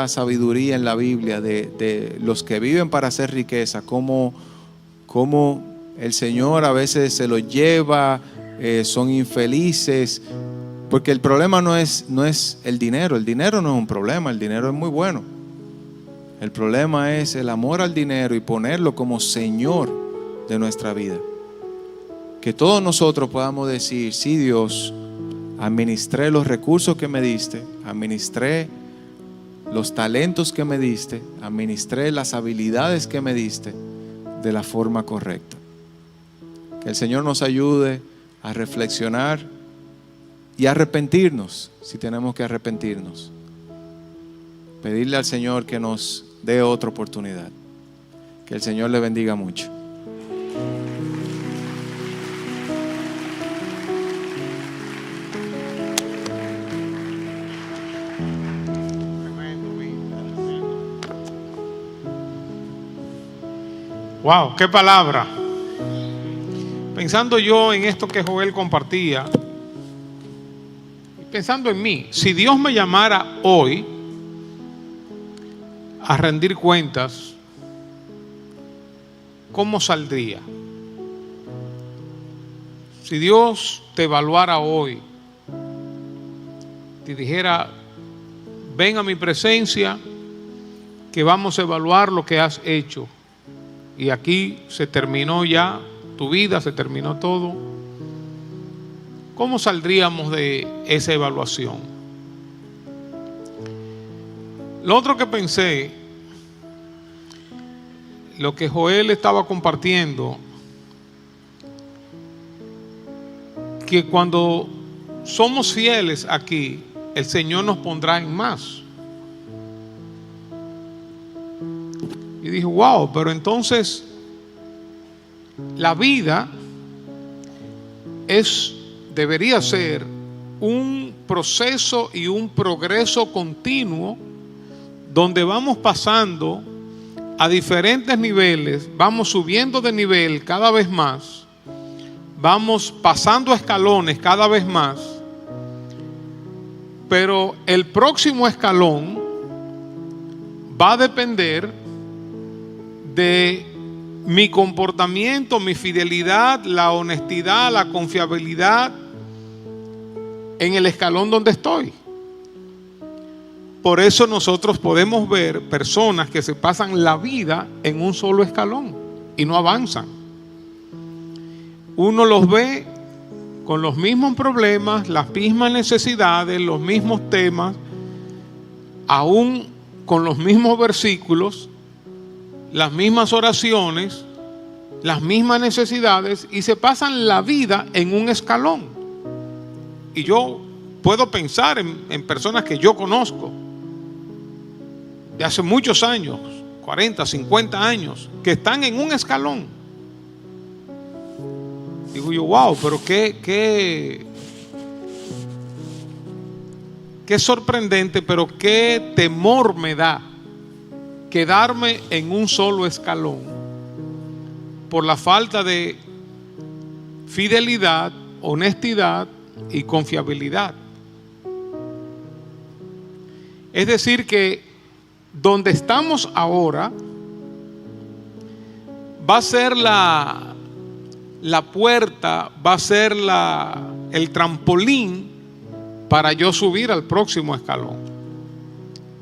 sabiduría en la Biblia de los que viven para hacer riqueza, como el Señor a veces se los lleva, son infelices. Porque el problema no es el dinero no es un problema, el dinero es muy bueno. El problema es el amor al dinero y ponerlo como Señor de nuestra vida. Que todos nosotros podamos decir, sí, Dios, administré los recursos que me diste, administré los talentos que me diste, administré las habilidades que me diste de la forma correcta. Que el Señor nos ayude a reflexionar y arrepentirnos, si tenemos que arrepentirnos. Pedirle al Señor que nos dé otra oportunidad. Que el Señor le bendiga mucho. Wow, qué palabra. Pensando yo en esto que Joel compartía, pensando en mí, si Dios me llamara hoy a rendir cuentas, ¿cómo saldría? Si Dios te evaluara hoy, te dijera, ven a mi presencia, que vamos a evaluar lo que has hecho. Y aquí se terminó ya tu vida, se terminó todo. ¿Cómo saldríamos de esa evaluación? Lo otro que pensé, lo que Joel estaba compartiendo, que cuando somos fieles aquí, el Señor nos pondrá en más. Y dije, wow, pero entonces la vida debería ser un proceso y un progreso continuo donde vamos pasando a diferentes niveles, vamos subiendo de nivel cada vez más, vamos pasando escalones cada vez más, pero el próximo escalón va a depender de mi comportamiento, mi fidelidad, la honestidad, la confiabilidad en el escalón donde estoy. Por eso nosotros podemos ver personas que se pasan la vida en un solo escalón y no avanzan. Uno los ve con los mismos problemas, las mismas necesidades, los mismos temas, aún con los mismos versículos, las mismas oraciones, las mismas necesidades, y se pasan la vida en un escalón. Y yo puedo pensar en personas que yo conozco de hace muchos años, 40, 50 años, que están en un escalón. Digo yo, wow, pero qué sorprendente, pero qué temor me da quedarme en un solo escalón por la falta de fidelidad, honestidad y confiabilidad. Es decir, que donde estamos ahora va a ser la puerta, va a ser el trampolín para yo subir al próximo escalón.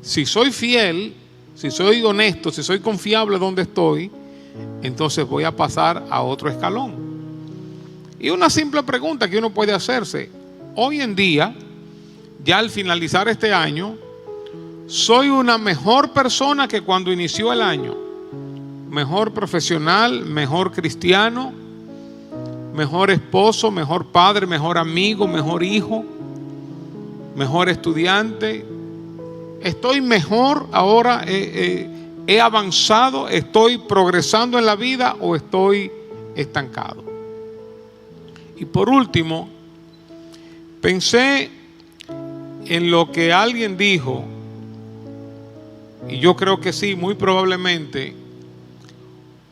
Si soy fiel, si soy honesto, si soy confiable donde estoy, entonces voy a pasar a otro escalón. Y una simple pregunta que uno puede hacerse: hoy en día, ya al finalizar este año, ¿soy una mejor persona que cuando inició el año? Mejor profesional, mejor cristiano, mejor esposo, mejor padre, mejor amigo, mejor hijo, mejor estudiante. ¿Estoy mejor ahora? ¿He avanzado? ¿Estoy progresando en la vida o estoy estancado? Y por último, pensé en lo que alguien dijo y yo creo que sí, muy probablemente,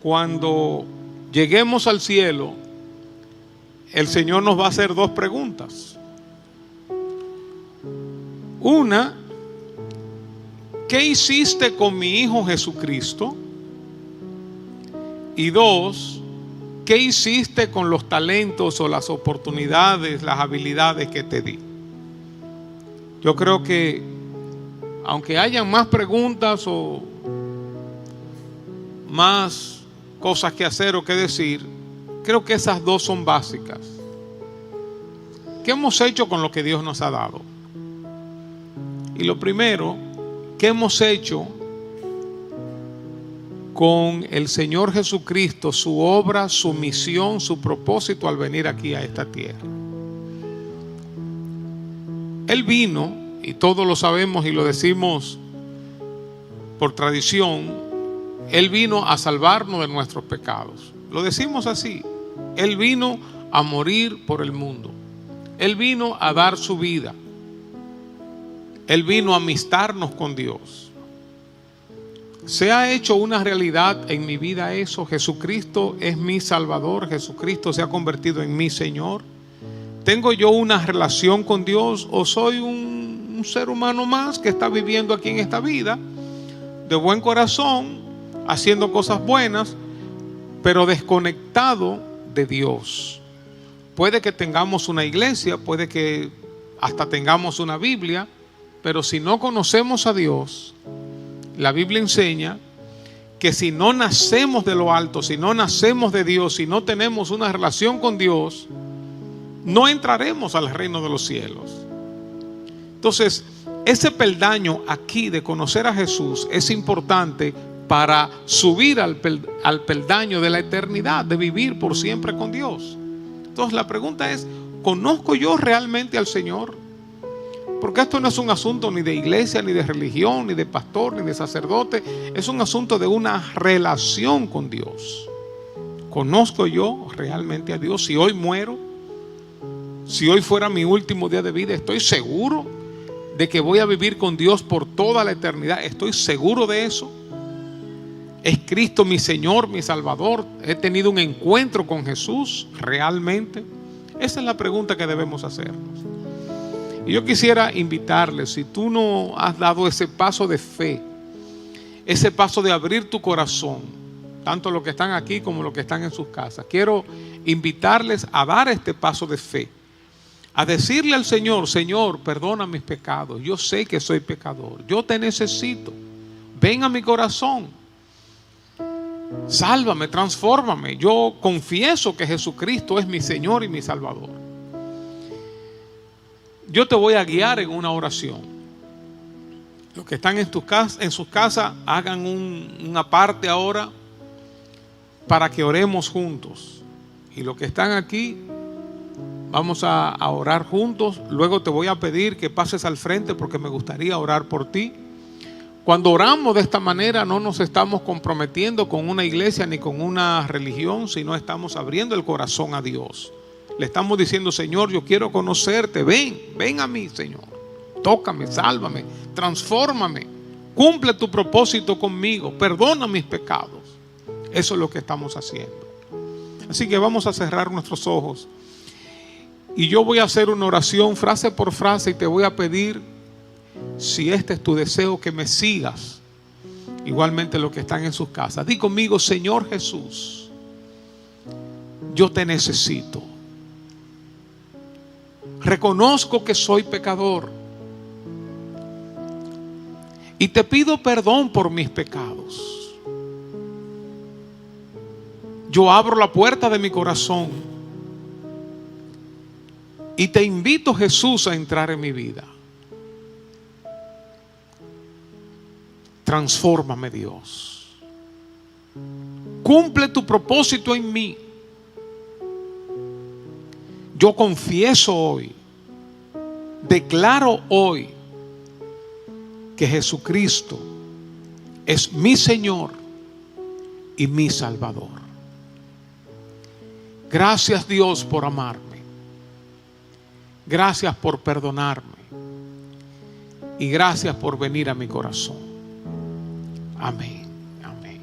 cuando lleguemos al cielo, el Señor nos va a hacer dos preguntas. Una, ¿qué hiciste con mi Hijo Jesucristo? Y dos, ¿qué hiciste con los talentos o las oportunidades, las habilidades que te di? Yo creo que aunque hayan más preguntas o más cosas que hacer o que decir, creo que esas dos son básicas. ¿Qué hemos hecho con lo que Dios nos ha dado? Y lo primero, ¿qué hemos hecho con el Señor Jesucristo, su obra, su misión, su propósito al venir aquí a esta tierra? Él vino, y todos lo sabemos y lo decimos por tradición, Él vino a salvarnos de nuestros pecados. Lo decimos así. Él vino a morir por el mundo. Él vino a dar su vida. Él vino a amistarnos con Dios. Se ha hecho una realidad en mi vida eso. Jesucristo es mi Salvador. Jesucristo se ha convertido en mi Señor. ¿Tengo yo una relación con Dios o soy un ser humano más que está viviendo aquí en esta vida de buen corazón, haciendo cosas buenas, pero desconectado de Dios? Puede que tengamos una iglesia, puede que hasta tengamos una Biblia, pero si no conocemos a Dios, la Biblia enseña que si no nacemos de lo alto, si no nacemos de Dios, si no tenemos una relación con Dios, no entraremos al reino de los cielos. Entonces, ese peldaño aquí de conocer a Jesús es importante para subir al peldaño de la eternidad, de vivir por siempre con Dios. Entonces la pregunta es, ¿conozco yo realmente al Señor? Porque esto no es un asunto ni de iglesia, ni de religión, ni de pastor, ni de sacerdote. Es un asunto de una relación con Dios. ¿Conozco yo realmente a Dios? Si hoy muero, si hoy fuera mi último día de vida, ¿estoy seguro de que voy a vivir con Dios por toda la eternidad? ¿Estoy seguro de eso? ¿Es Cristo mi Señor, mi Salvador? ¿He tenido un encuentro con Jesús realmente? Esa es la pregunta que debemos hacernos. Y yo quisiera invitarles, si tú no has dado ese paso de fe, ese paso de abrir tu corazón, tanto los que están aquí como los que están en sus casas, quiero invitarles a dar este paso de fe, a decirle al Señor: Señor, perdona mis pecados, yo sé que soy pecador, yo te necesito, ven a mi corazón, sálvame, transfórmame. Yo confieso que Jesucristo es mi Señor y mi Salvador. Yo te voy a guiar en una oración. Los que están en sus casas, hagan una parte ahora para que oremos juntos. Y los que están aquí, vamos a orar juntos. Luego te voy a pedir que pases al frente porque me gustaría orar por ti. Cuando oramos de esta manera, no nos estamos comprometiendo con una iglesia ni con una religión, sino estamos abriendo el corazón a Dios. Le estamos diciendo: Señor, yo quiero conocerte, ven a mí, Señor. Tócame, sálvame, transfórmame, cumple tu propósito conmigo, perdona mis pecados. Eso es lo que estamos haciendo. Así que vamos a cerrar nuestros ojos. Y yo voy a hacer una oración frase por frase y te voy a pedir, si este es tu deseo, que me sigas. Igualmente los que están en sus casas. Di conmigo: Señor Jesús, yo te necesito. Reconozco que soy pecador y te pido perdón por mis pecados. Yo abro la puerta de mi corazón y te invito, Jesús, a entrar en mi vida. Transfórmame, Dios. Cumple tu propósito en mí. Yo confieso hoy, declaro hoy que Jesucristo es mi Señor y mi Salvador. Gracias, Dios, por amarme. Gracias por perdonarme. Y gracias por venir a mi corazón. Amén. Amén.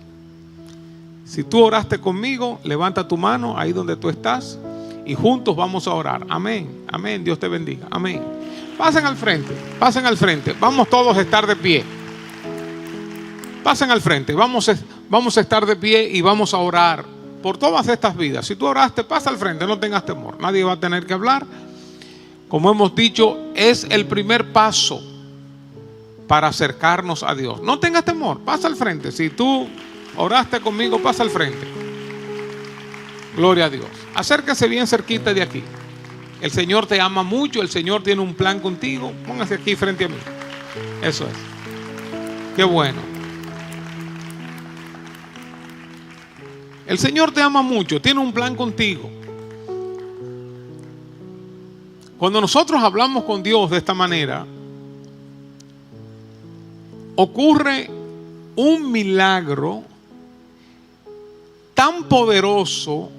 Si tú oraste conmigo, levanta tu mano ahí donde tú estás y juntos vamos a orar. Amén. Amén. Dios te bendiga. Amén. Pasen al frente. Pasen al frente. Vamos todos a estar de pie. Pasen al frente. Vamos a estar de pie y vamos a orar por todas estas vidas. Si tú oraste, pasa al frente. No tengas temor. Nadie va a tener que hablar. Como hemos dicho, es el primer paso para acercarnos a Dios. No tengas temor, pasa al frente. Si tú oraste conmigo, pasa al frente. Gloria a Dios. Acérquese bien cerquita de aquí. El Señor te ama mucho, el Señor tiene un plan contigo. Póngase aquí frente a mí. Eso es. Qué bueno. El Señor te ama mucho, tiene un plan contigo. Cuando nosotros hablamos con Dios de esta manera, ocurre un milagro tan poderoso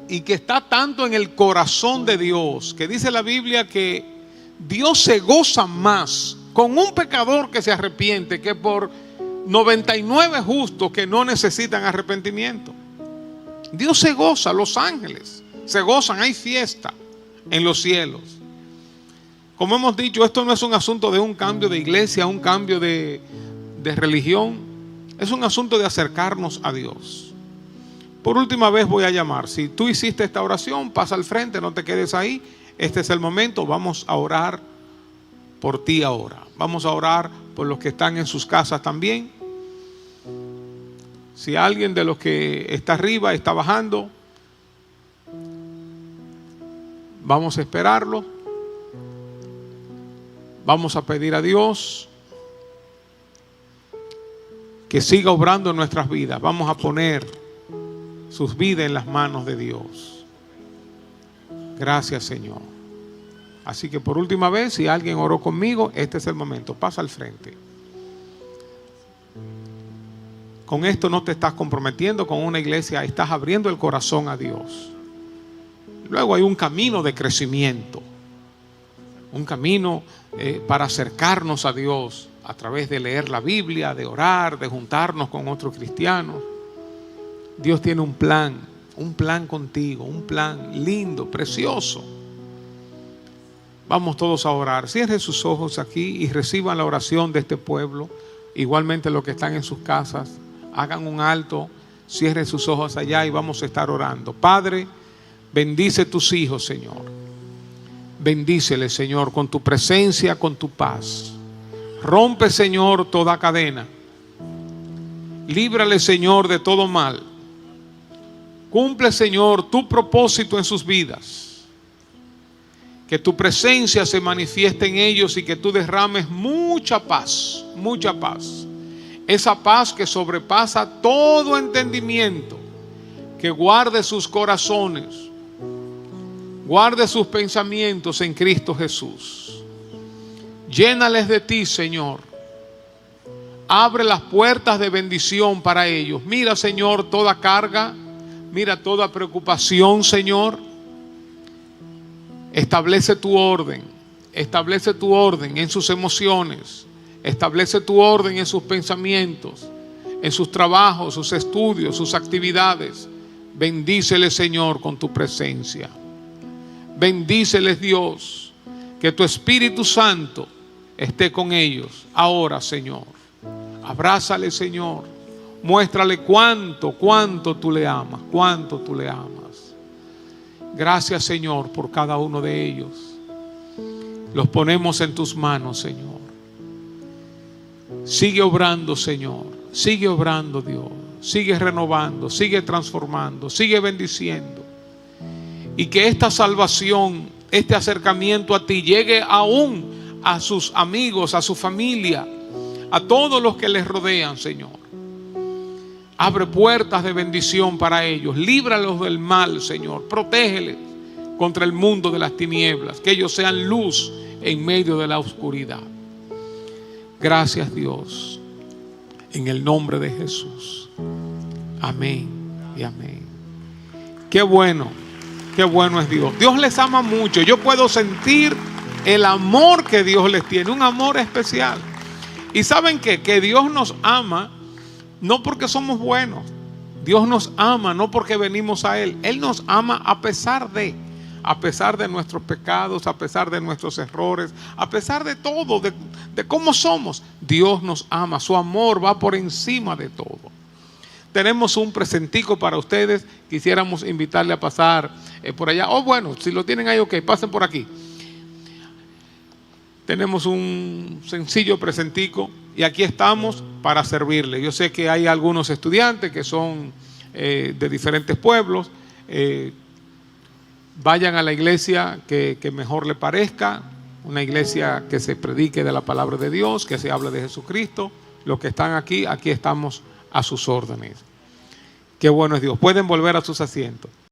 y que está tanto en el corazón de Dios, que dice la Biblia que Dios se goza más con un pecador que se arrepiente que por 99 justos que no necesitan arrepentimiento. Dios se goza, los ángeles se gozan, hay fiesta en los cielos. Como hemos dicho, esto no es un asunto de un cambio de iglesia, un cambio de religión. Es un asunto de acercarnos a Dios. Por última vez voy a llamar. Si tú hiciste esta oración, pasa al frente, no te quedes ahí. Este es el momento. Vamos a orar por ti ahora. Vamos a orar por los que están en sus casas también. Si alguien de los que está arriba está bajando, vamos a esperarlo. Vamos a pedir a Dios que siga obrando en nuestras vidas. Vamos a poner sus vidas en las manos de Dios. Gracias, Señor. Así que por última vez, si alguien oró conmigo, este es el momento. Pasa al frente. Con esto no te estás comprometiendo con una iglesia, estás abriendo el corazón a Dios. Luego hay un camino de crecimiento, un camino para acercarnos a Dios a través de leer la Biblia, de orar, de juntarnos con otros cristianos. Dios tiene un plan contigo, un plan lindo, precioso. Vamos todos a orar. Cierren sus ojos aquí y reciban la oración de este pueblo. Igualmente los que están en sus casas, hagan un alto, cierren sus ojos allá y vamos a estar orando. Padre, bendice tus hijos, Señor. Bendíceles, Señor, con tu presencia, con tu paz. Rompe, Señor, toda cadena. Líbrale, Señor, de todo mal. Cumple, Señor, tu propósito en sus vidas. Que tu presencia se manifieste en ellos y que tú derrames mucha paz, mucha paz. Esa paz que sobrepasa todo entendimiento, que guarde sus corazones, guarde sus pensamientos en Cristo Jesús. Llénales de ti, Señor. Abre las puertas de bendición para ellos. Mira, Señor, toda carga, mira toda preocupación, Señor. Establece tu orden en sus emociones. Establece tu orden en sus pensamientos, en sus trabajos, sus estudios, sus actividades. Bendíceles, Señor, con tu presencia. Bendíceles, Dios, que tu Espíritu Santo esté con ellos ahora, Señor. Abrázale, Señor. Muéstrale cuánto tú le amas, cuánto tú le amas. Gracias, Señor, por cada uno de ellos. Los ponemos en tus manos, Señor. Sigue obrando, Señor. Sigue obrando, Dios. Sigue renovando, sigue transformando, sigue bendiciendo. Y que esta salvación, este acercamiento a ti llegue aún a sus amigos, a su familia, a todos los que les rodean, Señor. Abre puertas de bendición para ellos. Líbralos del mal, Señor. Protégeles contra el mundo de las tinieblas. Que ellos sean luz en medio de la oscuridad. Gracias, Dios. En el nombre de Jesús. Amén y amén. Qué bueno es Dios. Dios les ama mucho. Yo puedo sentir el amor que Dios les tiene. Un amor especial. Y ¿saben qué? Que Dios nos ama no porque somos buenos. Dios nos ama no porque venimos a Él. Él nos ama a pesar de nuestros pecados, a pesar de nuestros errores, a pesar de todo, de cómo somos. Dios nos ama, su amor va por encima de todo. Tenemos un presentico para ustedes, quisiéramos invitarle a pasar por allá. O bueno, si lo tienen ahí, ok, pasen por aquí. Tenemos un sencillo presentico y aquí estamos para servirle. Yo sé que hay algunos estudiantes que son de diferentes pueblos. Vayan a la iglesia que mejor le parezca, una iglesia que se predique de la palabra de Dios, que se hable de Jesucristo. Los que están aquí estamos a sus órdenes. Qué bueno es Dios. Pueden volver a sus asientos.